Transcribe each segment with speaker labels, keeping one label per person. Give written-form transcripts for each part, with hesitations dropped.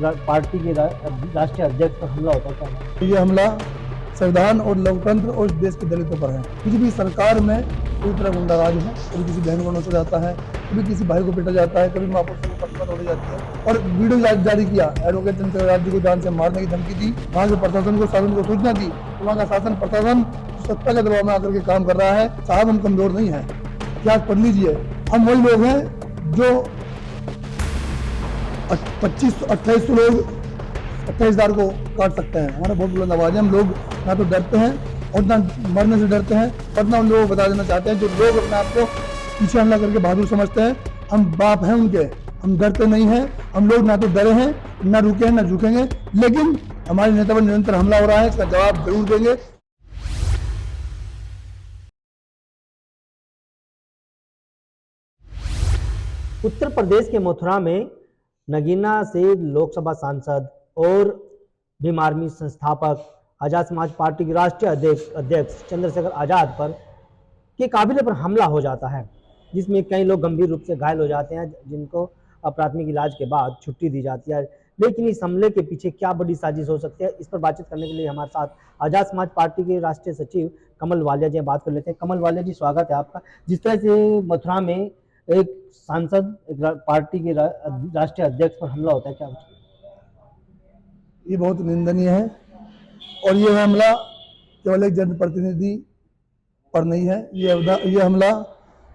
Speaker 1: Party के राष्ट्रीय अध्यक्ष पर हमला होता है क्या?
Speaker 2: ये हमला संविधान और लोकतंत्र और इस देश के दलितों पर है। किसी भी सरकार में पूरी तरह गुंडाराज है। कभी किसी बहन को नोचा जाता है, कभी किसी भाई को पीटा जाता है, कभी माँ पुत्र को पटका तोड़ी जाती है। और वीडियो जारी किया, एडवोकेट चंद्रशेखर आजाद जी को जान से मारने की धमकी दी, वहाँ के प्रशासन को शासन को सूचना दी, तो वहाँ का शासन प्रशासन सत्ता के दबाव में आकर के काम कर रहा है। साहब हम कमजोर नहीं है, क्या पढ़ लीजिए, हम वही लोग हैं जो 25-28 लोग 28,000 को काट सकते हैं। हमारा बहुत बुलंद आवाज है। हम लोग ना तो डरते हैं और ना मरने से डरते हैं, और ना उन लोगों को बता देना चाहते हैं जो लोग अपने आप को पीछे हमला करके बहादुर समझते हैं। हम बाप हैं उनके, हम डरते नहीं हैं। हम लोग ना तो डरे हैं, ना रुके हैं, ना झुकेंगे। लेकिन हमारे नेता पर निरंतर हमला हो रहा है, इसका जवाब जरूर देंगे।
Speaker 1: उत्तर प्रदेश के मथुरा में नगीना से लोकसभा सांसद और भीम आर्मी संस्थापक आजाद समाज पार्टी के राष्ट्रीय अध्यक्ष चंद्रशेखर आजाद पर के काबिले पर हमला हो जाता है, जिसमें कई लोग गंभीर रूप से घायल हो जाते हैं, जिनको प्राथमिक इलाज के बाद छुट्टी दी जाती है। लेकिन इस हमले के पीछे क्या बड़ी साजिश हो सकती है, इस पर बातचीत करने के लिए हमारे साथ आजाद समाज पार्टी के राष्ट्रीय सचिव कमल वालिया जी बात कर लेते हैं। कमल वालिया जी, स्वागत है आपका। जिस तरह से मथुरा में एक सांसद, एक पार्टी के राष्ट्रीय अध्यक्ष पर हमला होता है, क्या
Speaker 2: ये बहुत निंदनीय है, और ये हमला केवल एक जनप्रतिनिधि पर नहीं है, ये हमला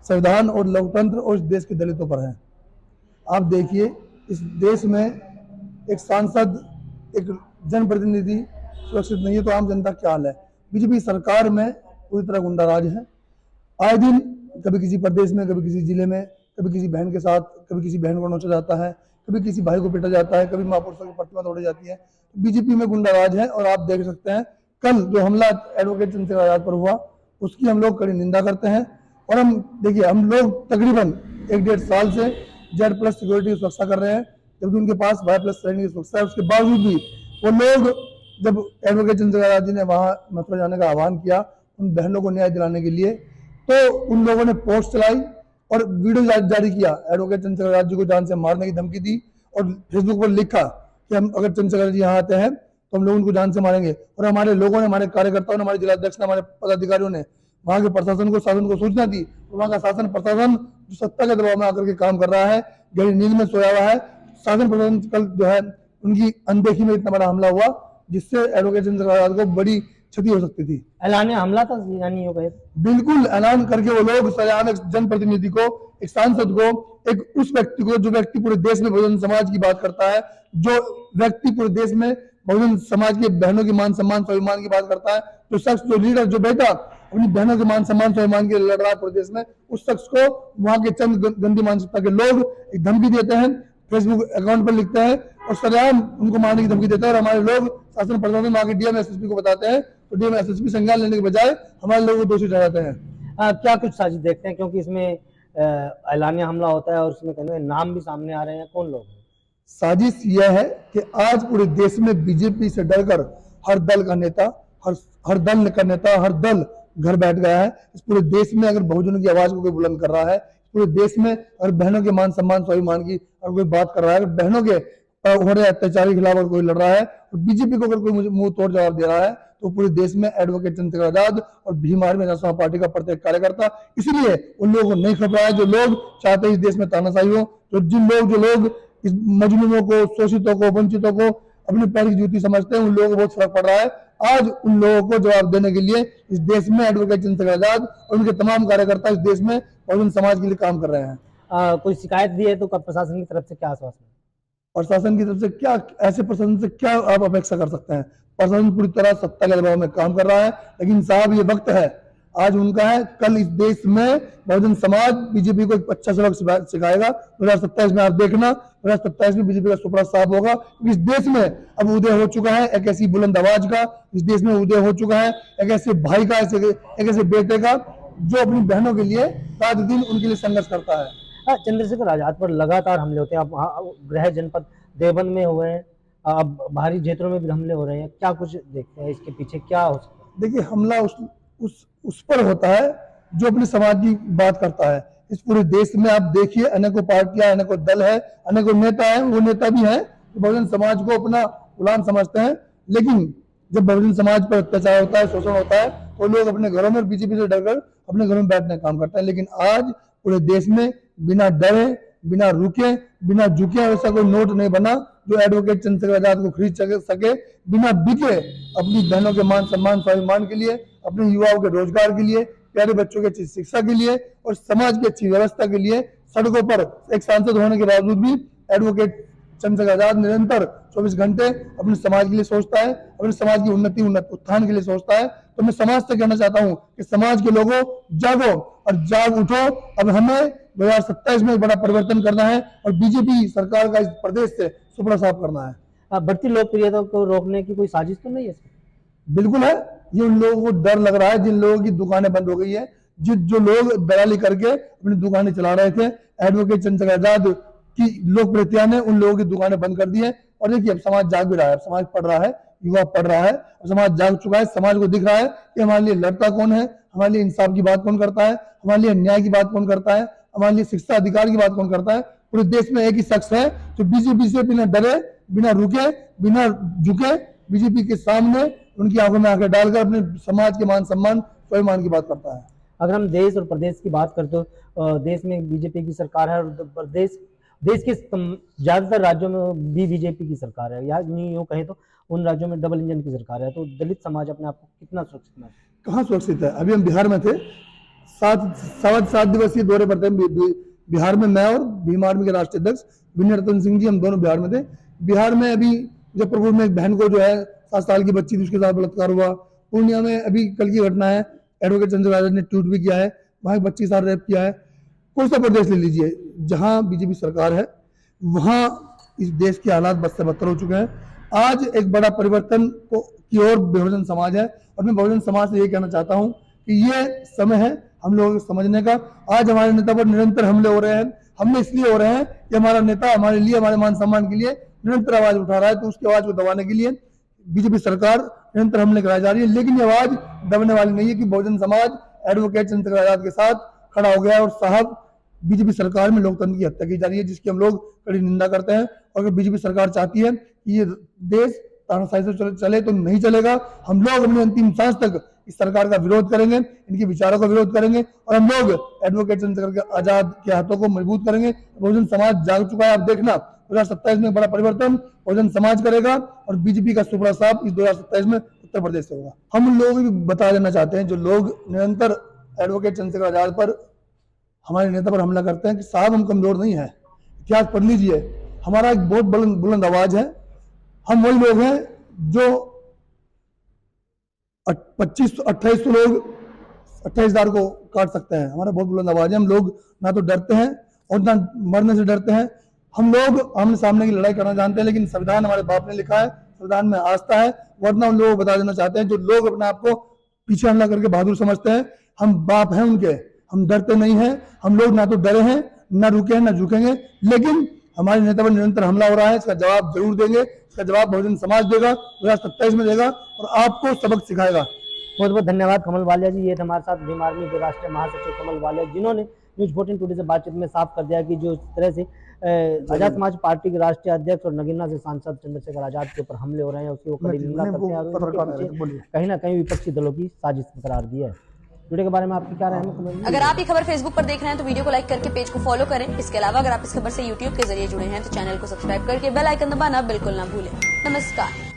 Speaker 2: संविधान और लोकतंत्र और इस देश के दलितों पर है। आप देखिए, इस देश में एक सांसद, एक जनप्रतिनिधि सुरक्षित नहीं है, तो आम जनता क्या हाल है। बीजेपी सरकार में पूरी तरह गुंडाराज है। आए दिन कभी किसी प्रदेश में, कभी किसी जिले में, कभी किसी बहन के साथ, कभी किसी बहन को नोचा जाता है, कभी किसी भाई को पीटा जाता है, कभी माँ पुरुषों की प्रतिमा तोड़ी जाती है। तो बीजेपी में गुंडाराज है। और आप देख सकते हैं, कल जो हमला एडवोकेट चंद्रशेखर आजाद पर हुआ, उसकी हम लोग कड़ी निंदा करते हैं। और हम देखिए, हम लोग तकरीबन 1-1.5 साल से Z+ सिक्योरिटी की सुरक्षा कर रहे हैं, जबकि उनके पास Y+ श्रेणी की सुरक्षा है। उसके बावजूद भी वो लोग, जब एडवोकेट चंद्रशेखर आजाद जी ने वहाँ मथुरा जाने का आह्वान किया उन बहनों को न्याय दिलाने के लिए, तो उन लोगों ने पोस्ट चलाई और वीडियो जारी किया, एडवोकेट चंद्रशेखर आजाद जी को जान से मारने की धमकी दी, और फेसबुक पर लिखा कि हम अगर चंद्रशेखर जी यहाँ आते हैं तो हम लोग उनको जान से मारेंगे। और हमारे लोगों ने, हमारे कार्यकर्ताओं ने, हमारे जिलाध्यक्ष ने, हमारे पदाधिकारियों ने वहाँ के प्रशासन को, शासन को सूचना दी, तो वहाँ का शासन प्रशासन जो सत्ता के दबाव में आकर के काम कर रहा है, गहरी नींद में सोया हुआ है। शासन प्रशासन कल जो है उनकी अनदेखी में इतना बड़ा हमला हुआ, जिससे एडवोकेट चंद्रशेखर आजाद को बड़ी क्षति हो सकती थी।
Speaker 1: ऐलान हमला था या नहीं होगा?
Speaker 2: बिल्कुल ऐलान करके वो लोग सरेआम एक जनप्रतिनिधि को, एक सांसद को, एक उस व्यक्ति को, जो व्यक्ति पूरे देश में बहुजन समाज की बात करता है, जो व्यक्ति पूरे देश में बहुजन समाज के बहनों के मान सम्मान स्वाभिमान की बात करता है, जो शख्स, जो लीडर, जो बेटा अपनी बहनों के मान सम्मान स्वाभिमान के लिए लड़ रहा है पूरे देश में, उस शख्स को वहां के चंद गंदी मानसिकता के लोग एक धमकी देते हैं, फेसबुक अकाउंट पर लिखते हैं और सरेआम उनको मारने की धमकी देते हैं। और हमारे लोग शासन प्रशासन वहां के DM SSP को बताते हैं, तो DM SSP संज्ञान लेने के बजाय हमारे लोगों को दोषी ठहराते हैं।
Speaker 1: क्या कुछ साजिश देखते हैं, क्योंकि इसमें ऐलानिया हमला होता है और उसमें कहने नाम भी सामने आ रहे हैं, कौन लोग?
Speaker 2: साजिश यह है कि आज पूरे देश में बीजेपी से डरकर हर दल का नेता, हर दल का नेता, हर दल घर बैठ गया है। इस पूरे देश में अगर बहुजनों की आवाज को कोई बुलंद कर रहा है, पूरे देश में अगर बहनों के मान सम्मान स्वाभिमान की अगर कोई बात कर रहा है, अगर बहनों के हो रहे अत्याचार के खिलाफ अगर कोई लड़ रहा है, और बीजेपी को अगर कोई मुंह तोड़ जवाब दे रहा है, तो पूरे देश में एडवोकेट चंद्रशेखर आजाद और भीम आर्मी पार्टी का प्रत्येक कार्यकर्ता, इसलिए उन लोगों को नहीं खप रहा है जो लोग चाहते हैं इस देश में तानाशाही हो, जो लोग इस मजलूमों को, शोषितों को, वंचितों को अपने पैर की जूती समझते हैं, उन लोगों को बहुत फर्क पड़ रहा है। आज उन लोगों को जवाब देने के लिए इस देश में एडवोकेट चंद्रशेखर आजाद और उनके तमाम कार्यकर्ता इस देश में बहुजन समाज के लिए काम कर रहे हैं।
Speaker 1: कोई शिकायत दी है तो प्रशासन की तरफ से क्या आश्वासन?
Speaker 2: प्रशासन की तरफ से क्या, ऐसे प्रशासन से क्या आप अपेक्षा कर सकते हैं? प्रशासन पूरी तरह सत्ता के दबाव में काम कर रहा है, लेकिन साहब ये वक्त है, आज उनका है। कल इस देश में बहुजन समाज बीजेपी को एक अच्छा सबक सिखाएगा। 2027 में आप देखना, 2027 में बीजेपी का सुपड़ा साफ होगा। इस देश में अब उदय हो चुका है एक ऐसी बुलंद आवाज का, इस देश में उदय हो चुका है एक ऐसे भाई का, एक ऐसे बेटे का, जो अपनी बहनों के लिए रात दिन उनके लिए संघर्ष करता है।
Speaker 1: चंद्रशेखर आजाद पर लगातार हमले होते हैं। अब गृह जनपद देवबंद में हुए हैं, अब बाहरी क्षेत्रों में भी हमले हो रहे हैं, क्या कुछ देखते हैं इसके पीछे क्या हो सकता है?
Speaker 2: देखिए, हमला उस पर होता है जो अपने समाज की बात करता है। इस पूरे देश में आप देखिए, अनेकों पार्टियां, अनेकों दल है, अनेकों नेता हैं, वो नेता भी हैं कि बहुजन समाज को अपना गुलाम समझते हैं, लेकिन जब बहुजन समाज पर अत्याचार होता है, शोषण होता है, तो लोग अपने घरों में बीजेपी से डरकर अपने घरों में बैठने का काम करते हैं। लेकिन आज पूरे देश में बिना डरे, बिना रुके, बिना झुके ऐसा कोई नोट नहीं बना जो एडवोकेट चंद्रशेखर आजाद को खरीद सके, बिना बिके अपनी बहनों के मान सम्मान स्वाभिमान के लिए, अपने युवाओं के रोजगार के लिए, प्यारे बच्चों की अच्छी शिक्षा के लिए और समाज की अच्छी व्यवस्था के लिए सड़कों पर एक सांसद होने के बावजूद भी एडवोकेट चंद्रशेखर आजाद निरंतर 24 घंटे अपने समाज के लिए सोचता है, अपने समाज की उन्नति उत्थान के लिए सोचता है। तो मैं समाज से कहना चाहता हूं कि समाज के लोगों जागो और जाग उठो। अब हमें 2027 में एक बड़ा परिवर्तन करना है और बीजेपी सरकार का इस प्रदेश से सुपड़ा साफ करना है।
Speaker 1: बढ़ती लोकप्रियता को रोकने की कोई साजिश तो नहीं है?
Speaker 2: बिल्कुल है। ये उन लोगों को डर लग रहा है जिन लोगों की दुकानें बंद हो गई है, जो लोग दलाली करके अपनी दुकानें चला रहे थे। एडवोकेट चंद्रशेखर आजाद की लोकप्रियता ने उन लोगों की दुकानें बंद कर दी है। और देखिए अब समाज जाग भी रहा है, समाज पढ़ रहा है, युवा पढ़ रहा है, समाज जाग चुका है। समाज को दिख रहा है कि हमारे लिए लड़ता कौन है, हमारे लिए इंसाफ की बात कौन करता है, हमारे लिए न्याय की बात कौन करता है, हमारे लिए शिक्षा अधिकार की बात कौन करता है। पूरे देश में एक ही शख्स है जो बीजेपी से बिना डरे, बिना रुके, बिना झुके बीजेपी के सामने उनकी आंखों में आंखें डालकर अपने समाज के मान सम्मान स्वाभिमान की बात करता है।
Speaker 1: अगर हम देश और प्रदेश की बात करते तो देश में बीजेपी की सरकार है और देश के ज्यादातर राज्यों में भी बीजेपी की सरकार है, या यूँ कहें तो उन राज्यों में डबल इंजन की सरकार है। तो दलित समाज अपने आप को कितना सुरक्षित है?
Speaker 2: कहाँ सुरक्षित है? अभी हम बिहार में थे, 7 दिवसीय दौरे पर थे बिहार में। मैं और भीम आर्मी के राष्ट्रीय अध्यक्ष विनय रतन सिंह जी, हम दोनों बिहार में थे। बिहार में अभी मुजफ्फरपुर में एक बहन को जो है 7 साल की बच्ची थी, उसके साथ बलात्कार हुआ। पूर्णिया में अभी कल की घटना है, एडवोकेट चंद्रशेखर आजाद ने ट्वीट भी किया है, वहां एक बच्ची के साथ रेप किया है। कोई सा प्रदेश ले लीजिए, जहां बीजेपी सरकार है वहां इस देश के हालात बद से बदतर हो चुके हैं। आज एक बड़ा परिवर्तन की ओर बहुजन समाज है और मैं बहुजन समाज से ये कहना चाहता हूं कि ये समय है हम लोगों को समझने का। आज हमारे नेता पर निरंतर हमले हो रहे हैं। हमले इसलिए हो रहे हैं कि हमारा नेता हमारे लिए, हमारे मान सम्मान के लिए निरंतर आवाज उठा रहा है, तो उसकी आवाज को दबाने के लिए बीजेपी सरकार निरंतर हमले कराई जा रही है। लेकिन ये आवाज दबने वाली नहीं है कि बहुजन समाज एडवोकेट चंद्रशेखर आजाद के साथ खड़ा हो गया है। और साहब, बीजेपी सरकार में लोकतंत्र की हत्या की जा रही है, जिसकी हम लोग कड़ी निंदा करते हैं। और अगर बीजेपी सरकार चाहती है कि ये देश तानाशाही से चले तो नहीं चलेगा। हम लोग अपनी अंतिम सांस तक इस सरकार का विरोध करेंगे, इनके विचारों का विरोध करेंगे और हम लोग एडवोकेट चंद्रशेखर आजाद के हाथों को मजबूत करेंगे। बहुजन समाज जाग चुका है। आप देखना 2027 में बड़ा परिवर्तन बहुजन समाज करेगा और बीजेपी का सुपड़ा साफ इस 2027 में उत्तर प्रदेश से होगा। हम उन लोगों को भी बता देना चाहते हैं जो लोग निरंतर एडवोकेट चंद्रशेखर आजाद पर, हमारे नेता पर हमला करते हैं, कि साहब हम कमजोर नहीं है। इतिहास पढ़ लीजिए, हमारा एक बहुत बुलंद आवाज है। हम वही लोग हैं जो 2800 लोग 28,000 को काट सकते हैं। हमारा बहुत बुलंद आवाज है। हम लोग ना तो डरते हैं और ना मरने से डरते हैं। हम लोग आमने सामने की लड़ाई करना जानते हैं, लेकिन संविधान हमारे बाप ने लिखा है, संविधान में आस्था है। वरना उन लोगों को बता देना चाहते हैं जो लोग अपने आप को पीछे हमला करके बहादुर समझते हैं, हम बाप हैं उनके, हम डरते नहीं हैं। हम लोग ना तो डरे हैं, ना रुके हैं, ना झुकेंगे। लेकिन हमारे नेता पर निरंतर हमला हो रहा है, इसका जवाब जरूर देंगे। इसका जवाब बहुजन समाज देगा, 2027 में देगा और आपको सबक सिखाएगा।
Speaker 1: बहुत बहुत धन्यवाद कमल वालिया जी। ये थे हमारे साथ भीम आर्मी के राष्ट्रीय महासचिव कमल वालिया, जिन्होंने न्यूज 14 टुडे से बातचीत में साफ कर दिया कि जो इस तरह से आजाद समाज पार्टी के राष्ट्रीय अध्यक्ष और नगीना से सांसद चंद्रशेखर आजाद के ऊपर हमले हो रहे हैं, उसकी वो कड़ी निंदा करते हैं और कहीं ना कहीं विपक्षी दलों की साजिश करार दी है। वीडियो के बारे में आपकी क्या राय है?
Speaker 3: अगर आप ये खबर फेसबुक पर देख रहे हैं तो वीडियो को लाइक करके पेज को फॉलो करें। इसके अलावा अगर आप इस खबर से यूट्यूब के जरिए जुड़े हैं तो चैनल को सब्सक्राइब करके बेल आइकन दबाना बिल्कुल ना भूलें। नमस्कार।